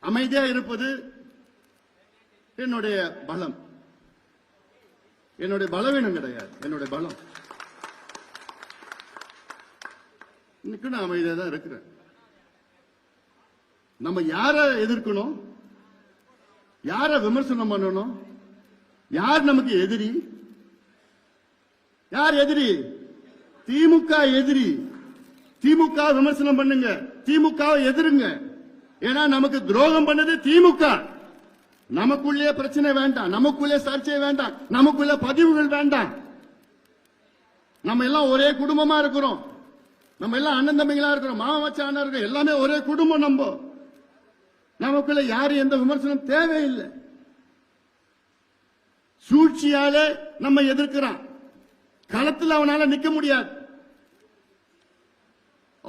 அமைதியா இருப்பது என்னுடைய பலம், என்னுடைய பலவீனம் கிடையாது, என்னுடைய பலம். இன்னைக்கு நான் அமைதியா தான் இருக்கிறேன். நம்ம யார எதிர்க்கணும், யார விமர்சனம் பண்ணணும், யார் நமக்கு எதிரி? யார் எதிரி? திமுக எதிரி. திமுக விமர்சனம் பண்ணுங்க, திமுக எதிருங்க. ஏன்னா நமக்கு துரோகம் பண்ணது திமுக. நமக்குள்ளே பிரச்சனை வேண்டாம், நமக்குள்ளே சர்ச்சை வேண்டாம், நமக்குள்ள பதிவுகள் வேண்டாம். நம்ம எல்லாம் ஒரே குடும்பமா இருக்கிறோம், நம்ம எல்லாம் அண்ணன் தம்பிகளா இருக்கிறோம், மாமா மச்சானா இருக்கிறோம், எல்லாமே ஒரே குடும்பம். நமக்குள்ள யாரும் எந்த விமர்சனம் தேவையில்லை. சூழ்ச்சியாலே நம்ம எதிர்க்கிறான், களத்தில் அவனால நிக்க முடியாது.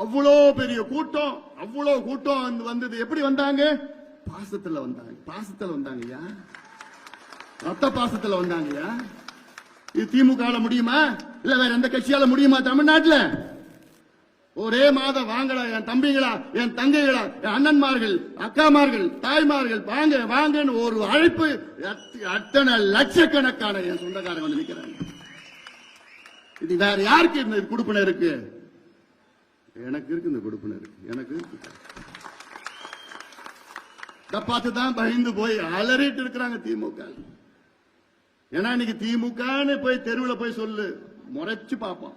அவ்வளோ பெரிய கூட்டம், அவ்வளோ கூட்டம் வந்தது. எப்படி வந்தாங்க? பாசத்துல வந்தாங்க, பாசத்துல வந்தாங்கய்யா, ரத்த பாசத்துல வந்தாங்கய்யா. இது திமுக முடியுமா? இல்ல வேற எந்த கட்சியால முடியுமா? தமிழ்நாட்டில் ஒரே மாதம் வாங்கடா என் தம்பிகளா, என் தங்கைகளா, என் அண்ணன்மார்கள், அக்காமார்கள், தாய்மார்கள், வாங்க வாங்கன்னு ஒரு அழைப்பு. அத்தனை லட்சக்கணக்கான என் சொந்தக்காரங்க வந்து நிக்கிறாங்க. இது வேற யாருக்கு இந்த கொடுப்பினை இருக்கு? எனக்கு இருக்கு, இந்த கொடுப்பினை இருக்கு, எனக்கு இருக்கு. பார்த்துதான் பயந்து போய் அலறிட்டு இருக்கிறாங்க திமுக. ஏன்னா இன்னைக்கு திமுகன்னு போய் தெருவில் போய் சொல்லு, முறைச்சு பார்ப்போம்,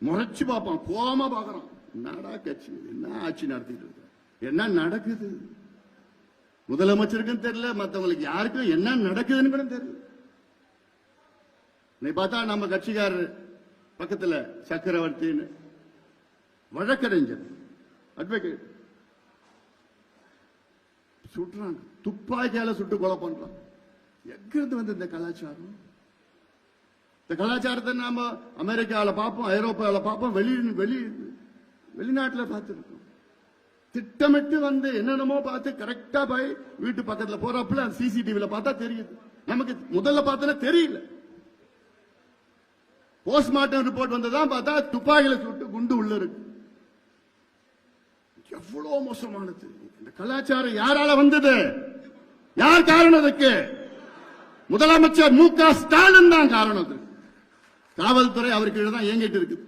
முறைச்சு பார்ப்போம், கோமா பாக்குறோம். என்னடா கட்சி, என்ன ஆட்சி நடத்திட்டு இருக்க, என்ன நடக்குது? முதலமைச்சருக்கும் தெரியல, மற்றவங்களுக்கு யாருக்கும் என்ன நடக்குதுன்னு கூட தெரியல. நீ பார்த்தா நம்ம கட்சிக்காரர் பக்கத்துல சக்கரவர்த்தின்னு வழக்கறிஞர், அட்வொகேட், சுட்டுறாங்க, துப்பாக்கியால சுட்டு கொலை பண்றான். எங்கிருந்து வந்து இந்த கலாச்சாரம்? இந்த கலாச்சாரத்தை நாம அமெரிக்காவில் பார்ப்போம், ஐரோப்பாவில் பார்ப்போம், வெளிநாட்டில் பார்த்துருக்கோம். திட்டமிட்டு வந்து என்னென்னமோ பார்த்து கரெக்டா போய் வீட்டு பக்கத்தில் போறப்பல சிசிடிவில பார்த்தா தெரியுது. நமக்கு முதல்ல பார்த்தா தெரியல. போஸ்ட்மார்ட்டம் ரிப்போர்ட் வந்ததான் பார்த்தா துப்பாக்கியில சுட்டு குண்டு உள்ள இருக்கு. எவ்வளவு மோசமானது இந்த கலாச்சாரம். யாரால வந்தது? யார் காரணம்? அதுக்கு முதலமைச்சர் மு.க. ஸ்டாலின் தான் காரணம். காவல்துறை அவருக்கு தான் இயங்கிட்டு இருக்கு.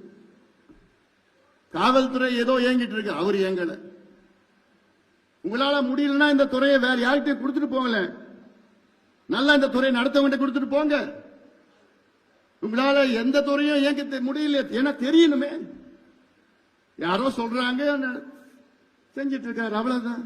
காவல்துறை ஏதோ இயங்கிட்டு இருக்கு, அவர் இயங்கல. உங்களால முடியலன்னா இந்த துறையை வேற யார்கிட்ட கொடுத்துட்டு போங்கல, நல்லா இந்த துறையை நடத்தவங்க கொடுத்துட்டு போங்க. உங்களால எந்த துறையும் இயங்க முடியல, ஏன்னா தெரியணுமே. யாரோ சொல்றாங்க, செஞ்சிட்டு இருக்காரு, அவ்வளவுதான்.